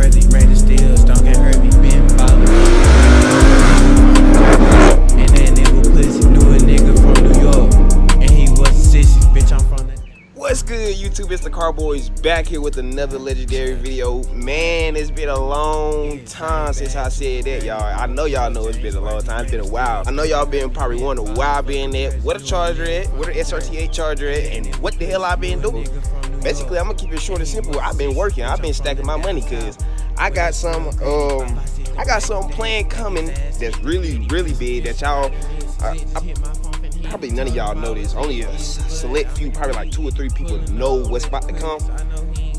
worthy. Rain still, stone can't hurt me. Been ballin'. And that nigga pussy knew a nigga from New York. And he was a sissy. Bitch, I'm from the. What's good, YouTube? It's the Carboys back here with another legendary video. Man, it's been a long time since I said that, y'all. I know y'all know it's been a long time. It's been a while. I know y'all been probably wondering why I been at, where the charger at, where the SRT8 charger at, and what the hell I been doing. Basically, I'm gonna keep it short and simple. I've been working. I've been stacking my money because I got some plan coming that's really big that y'all. Probably none of y'all know this. Only a select few, probably like 2 or 3 people know what's about to come.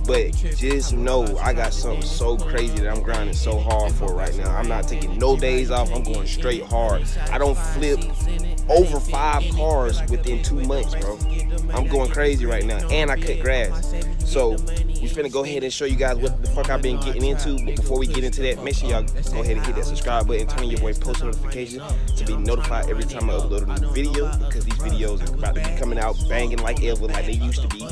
But just know I got something so crazy that I'm grinding so hard for right now. I'm not taking no days off. I'm going straight hard. I don't flip over 5 cars within 2 months, bro. I'm going crazy right now, and I cut grass. So we finna go ahead and show you guys what the fuck I've been getting into. But before we get into that, make sure y'all go ahead and hit that subscribe button, turn on your boy post notifications to be notified every time I upload a new video, because these videos are about to be coming out banging like ever, like they used to be.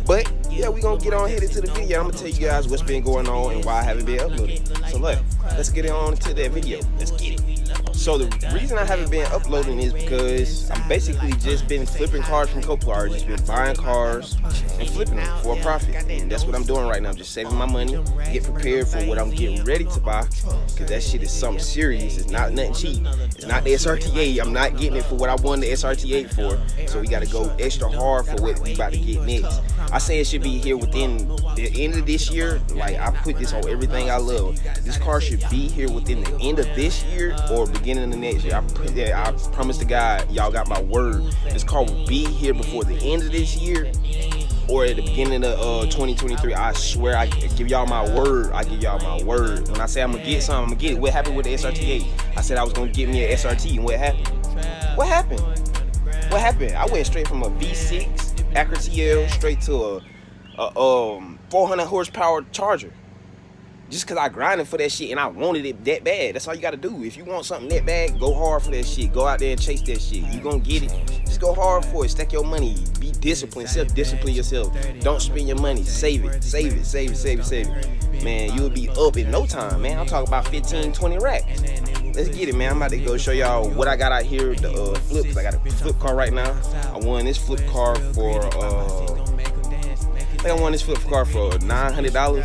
But yeah, we gonna get on headed to the video. I'm gonna tell you guys what's been going on and why I haven't been uploading. So let's get on to that video. Let's get it. So the reason I haven't been uploading is because I'm basically just been flipping cars from Copart, just been buying cars and flipping them for a profit. And that's what I'm doing right now. I'm just saving my money, get prepared for what I'm getting ready to buy, because that shit is something serious. It's not nothing cheap. It's not the SRT8. I'm not getting it for what I won the SRT8 for. So we got to go extra hard for what we about to get next. I say it should be here within the end of this year. Like, I put this on everything I love. This car should be here within the end of this year or beginning of the next year. I promise to God, y'all got my word. This car will be here before the end of this year or at the beginning of 2023. I swear, I give y'all my word. I give y'all my word. When I say I'm gonna get something, I'm gonna get it. What happened with the SRT8? I said I was gonna get me an SRT, and what happened? What happened? What happened? I went straight from a V6 Acura TL straight to a 400 horsepower Charger. Just because I grinded for that shit and I wanted it that bad. That's all you got to do. If you want something that bad, go hard for that shit. Go out there and chase that shit. You gonna get it. Just go hard for it. Stack your money. Be disciplined. Self-discipline yourself. Don't spend your money. Save it. Save it. Save it. Save it. Save it. Man, you'll be up in no time, man. I'm talking about 15, 20 racks. Let's get it, man. I'm about to go show y'all what I got out here. The flip, because I got a flip car right now. I won this flip car for, I think I won this flip car for $900.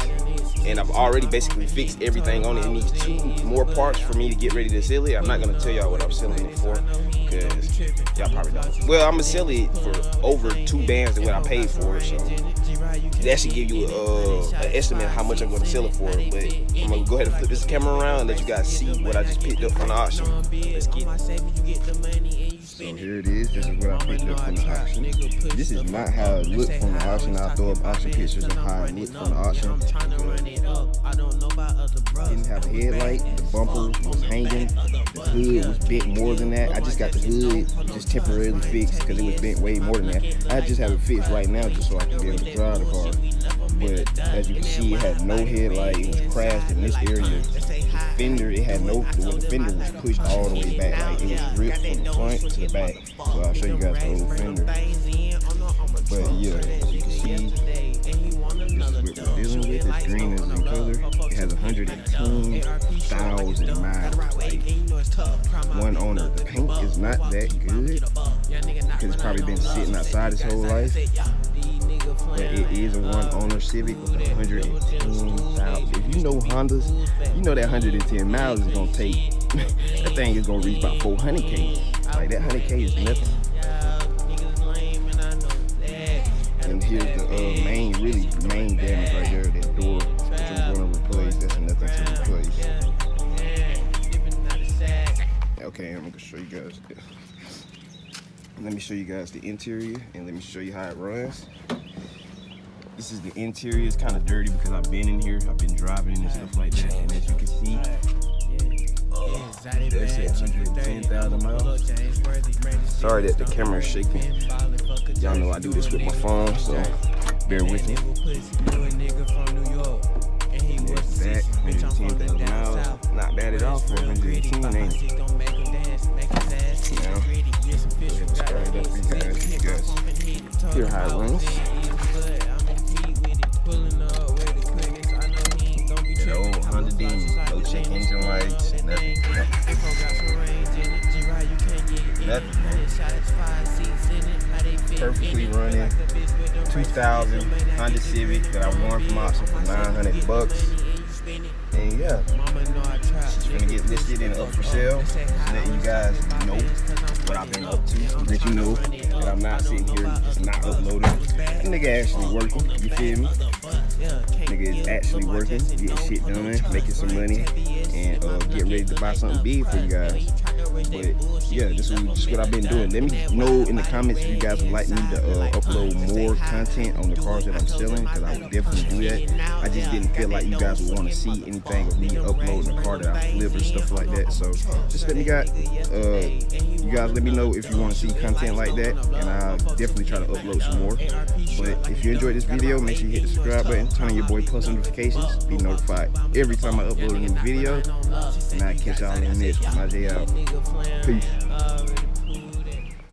And I've already basically fixed everything on it. It needs 2 more parts for me to get ready to sell it. I'm not gonna tell y'all what I'm selling it for, because y'all probably don't. Well, I'm gonna sell it for over 2 bands than what I paid for it. So that should give you an estimate of how much I'm gonna sell it for. But I'm gonna go ahead and flip this camera around and let you guys see what I just picked up from the auction. Let's get it. So here it is. This is what I picked up from the auction. This is not how it looked from the auction. I'll throw up auction pictures of how it looked from the auction. Didn't have a headlight. The bumper was hanging. The hood was bent more than that. I just got the hood just temporarily fixed because it was bent way more than that. I just have it fixed right now just so I can be able to drive the car. But as you can see, it had no headlight. It was crashed in this area. The fender, it had no, the fender was pushed all the way back. Like, it was ripped from the front to the back. So I'll show you guys the whole fender. But yeah, as you can see, this is what we're dealing with. It's green as in color. It has 110,000 miles. Like, one owner. The paint is not that good because it's probably been sitting outside his whole life. But it is a 1 owner Civic with 110,000. If you know Hondas, you know that 110 miles is gonna take. That thing is gonna reach about 400K. Like, that 100K is nothing. And here's the main damage right there, that door that you're gonna replace. That's nothing to replace. Okay, I'm gonna show you guys this. Let me show you guys the interior and let me show you how it runs. This is the interior. It's kind of dirty because I've been in here. I've been driving and stuff like that. And as you can see, that's at 110,000 miles. Sorry that the camera is shaking. Y'all know I do this with my phone, so bear with me. And there's that, 110,000 miles. Not bad at all for 110, ain't it? Now, go ahead and start it up for you guys. Hear how it runs. That old nothing, man. Perfectly running 2000 Honda Civic that I won from auction for $900. And yeah, she's gonna get listed and up for sale. Just letting you guys know what I've been up to. Let you know that I'm not sitting here just not uploading. That nigga actually working, you feel me? Nigga is actually working, getting shit done, making some money, and getting ready to buy something big for you guys. But yeah, this is just what I've been doing. Let me know in the comments if you guys would like me to upload more content on the cars that I'm selling, because I would definitely do that. I just didn't feel like you guys would want to see anything of me uploading a car that I flip or stuff like that. So just let me you guys let me know if you want to see content like that, and I'll definitely try to upload some more. But if you enjoyed this video, make sure you hit the subscribe button, turn on your boy post notifications, be notified every time I upload a new video, and I'll catch y'all in the next one. My day out. Peace.